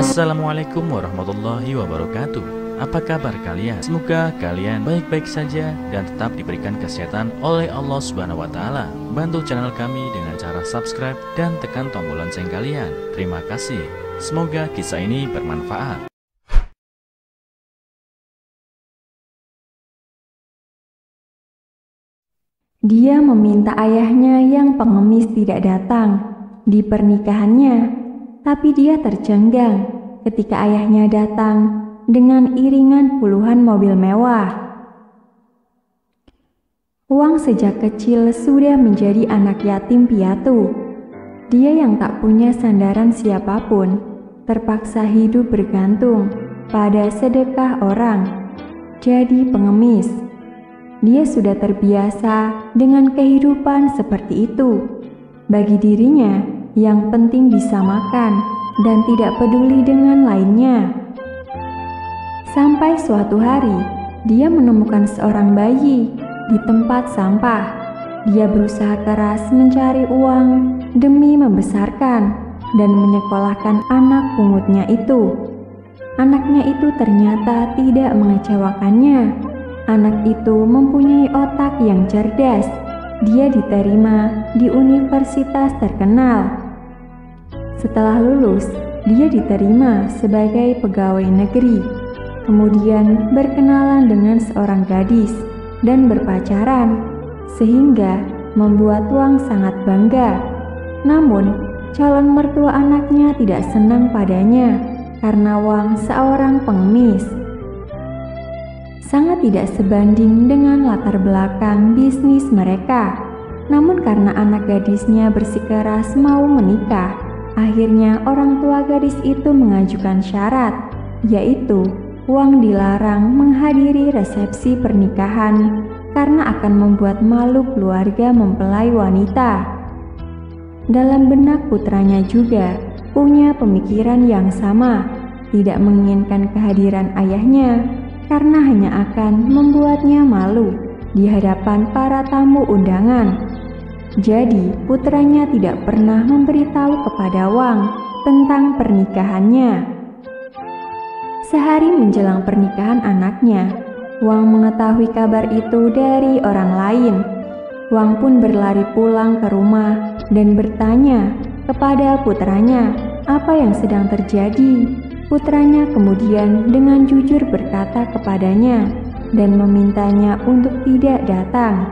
Assalamualaikum warahmatullahi wabarakatuh. Apa kabar kalian? Semoga kalian baik-baik saja dan tetap diberikan kesehatan oleh Allah Subhanahu wa Ta'ala. Bantu channel kami dengan cara subscribe dan tekan tombol lonceng kalian. Terima kasih. Semoga kisah ini bermanfaat. Dia meminta ayahnya yang pengemis tidak datang di pernikahannya. Tapi dia tercengang ketika ayahnya datang dengan iringan puluhan mobil mewah. Wang sejak kecil sudah menjadi anak yatim piatu. Dia yang tak punya sandaran siapapun, terpaksa hidup bergantung pada sedekah orang, jadi pengemis. Dia sudah terbiasa dengan kehidupan seperti itu. Bagi dirinya, yang penting bisa makan dan tidak peduli dengan lainnya. Sampai suatu hari, dia menemukan seorang bayi di tempat sampah. Dia berusaha keras mencari uang demi membesarkan dan menyekolahkan anak pungutnya itu. Anaknya itu ternyata tidak mengecewakannya. Anak itu mempunyai otak yang cerdas. Dia diterima di universitas terkenal. Setelah lulus, dia diterima sebagai pegawai negeri, kemudian berkenalan dengan seorang gadis dan berpacaran, sehingga membuat Wang sangat bangga. Namun, calon mertua anaknya tidak senang padanya karena Wang seorang pengemis. Sangat tidak sebanding dengan latar belakang bisnis mereka. Namun karena anak gadisnya bersikeras mau menikah, akhirnya orang tua gadis itu mengajukan syarat, yaitu Wang dilarang menghadiri resepsi pernikahan karena akan membuat malu keluarga mempelai wanita. Dalam benak putranya juga punya pemikiran yang sama, tidak menginginkan kehadiran ayahnya karena hanya akan membuatnya malu di hadapan para tamu undangan. Jadi, putranya tidak pernah memberitahu kepada Wang tentang pernikahannya. Sehari menjelang pernikahan anaknya, Wang mengetahui kabar itu dari orang lain. Wang pun berlari pulang ke rumah dan bertanya kepada putranya apa yang sedang terjadi. Putranya kemudian dengan jujur berkata kepadanya dan memintanya untuk tidak datang.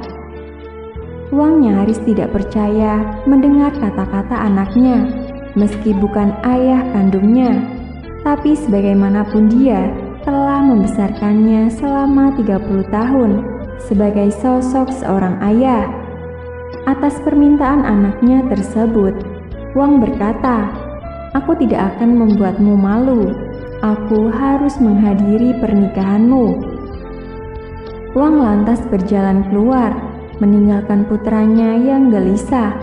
Wang nyaris tidak percaya mendengar kata-kata anaknya, meski bukan ayah kandungnya. Tapi sebagaimanapun dia telah membesarkannya selama 30 tahun sebagai sosok seorang ayah. Atas permintaan anaknya tersebut, Wang berkata, "Aku tidak akan membuatmu malu. Aku harus menghadiri pernikahanmu." Wang lantas berjalan keluar, meninggalkan putranya yang gelisah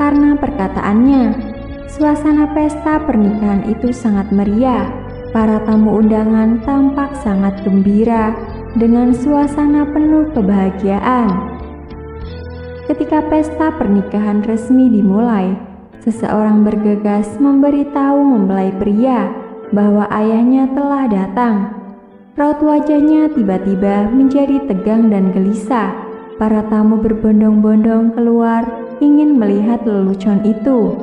karena perkataannya. Suasana pesta pernikahan itu sangat meriah. Para tamu undangan tampak sangat gembira dengan suasana penuh kebahagiaan. Ketika pesta pernikahan resmi dimulai, seseorang bergegas memberitahu mempelai pria bahwa ayahnya telah datang. Raut wajahnya tiba-tiba menjadi tegang dan gelisah. Para tamu berbondong-bondong keluar ingin melihat lelucon itu.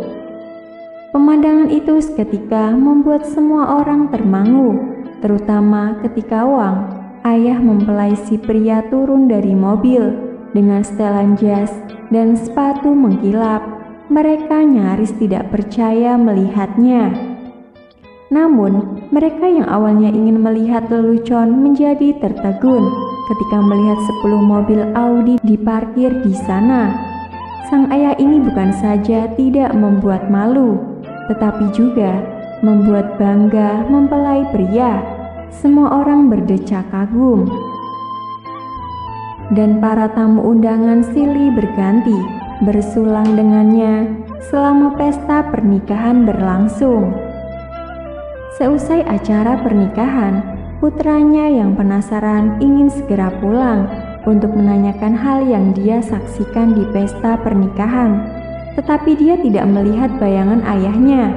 Pemandangan itu seketika membuat semua orang termangu, terutama ketika Wang, ayah mempelai si pria, turun dari mobil dengan setelan jas dan sepatu mengkilap. Mereka nyaris tidak percaya melihatnya. Namun, mereka yang awalnya ingin melihat lelucon menjadi tertegun ketika melihat 10 mobil Audi diparkir di sana. Sang ayah ini bukan saja tidak membuat malu, tetapi juga membuat bangga mempelai pria. Semua orang berdecak kagum. Dan para tamu undangan silih berganti bersulang dengannya selama pesta pernikahan berlangsung. Seusai acara pernikahan, putranya yang penasaran ingin segera pulang untuk menanyakan hal yang dia saksikan di pesta pernikahan, tetapi dia tidak melihat bayangan ayahnya.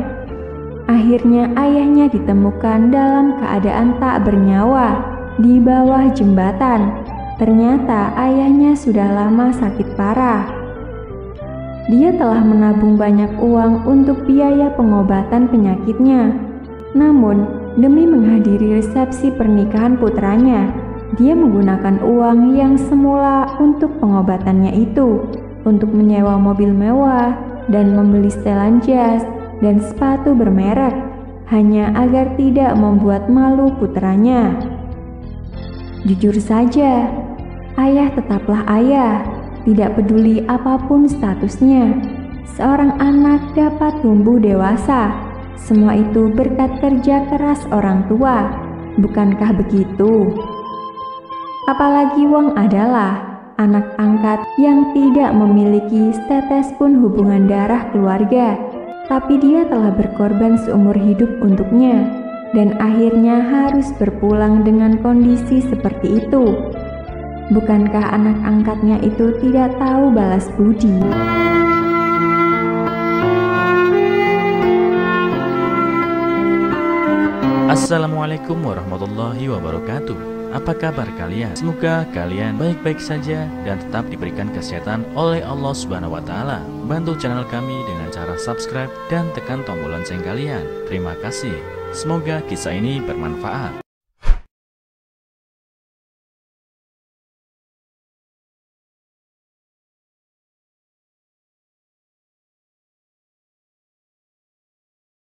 Akhirnya ayahnya ditemukan dalam keadaan tak bernyawa di bawah jembatan. Ternyata ayahnya sudah lama sakit parah. Dia telah menabung banyak uang untuk biaya pengobatan penyakitnya. Namun, demi menghadiri resepsi pernikahan putranya, dia menggunakan uang yang semula untuk pengobatannya itu untuk menyewa mobil mewah dan membeli setelan jas dan sepatu bermerek hanya agar tidak membuat malu putranya. Jujur saja, ayah tetaplah ayah, tidak peduli apapun statusnya. Seorang anak dapat tumbuh dewasa, semua itu berkat kerja keras orang tua, bukankah begitu? Apalagi Wong adalah anak angkat yang tidak memiliki setetes pun hubungan darah keluarga, tapi dia telah berkorban seumur hidup untuknya, dan akhirnya harus berpulang dengan kondisi seperti itu. Bukankah anak angkatnya itu tidak tahu balas budi? Assalamualaikum warahmatullahi wabarakatuh. Apa kabar kalian? Semoga kalian baik-baik saja dan tetap diberikan kesehatan oleh Allah Subhanahu wa Ta'ala. Bantu channel kami dengan cara subscribe dan tekan tombol lonceng kalian. Terima kasih. Semoga kisah ini bermanfaat.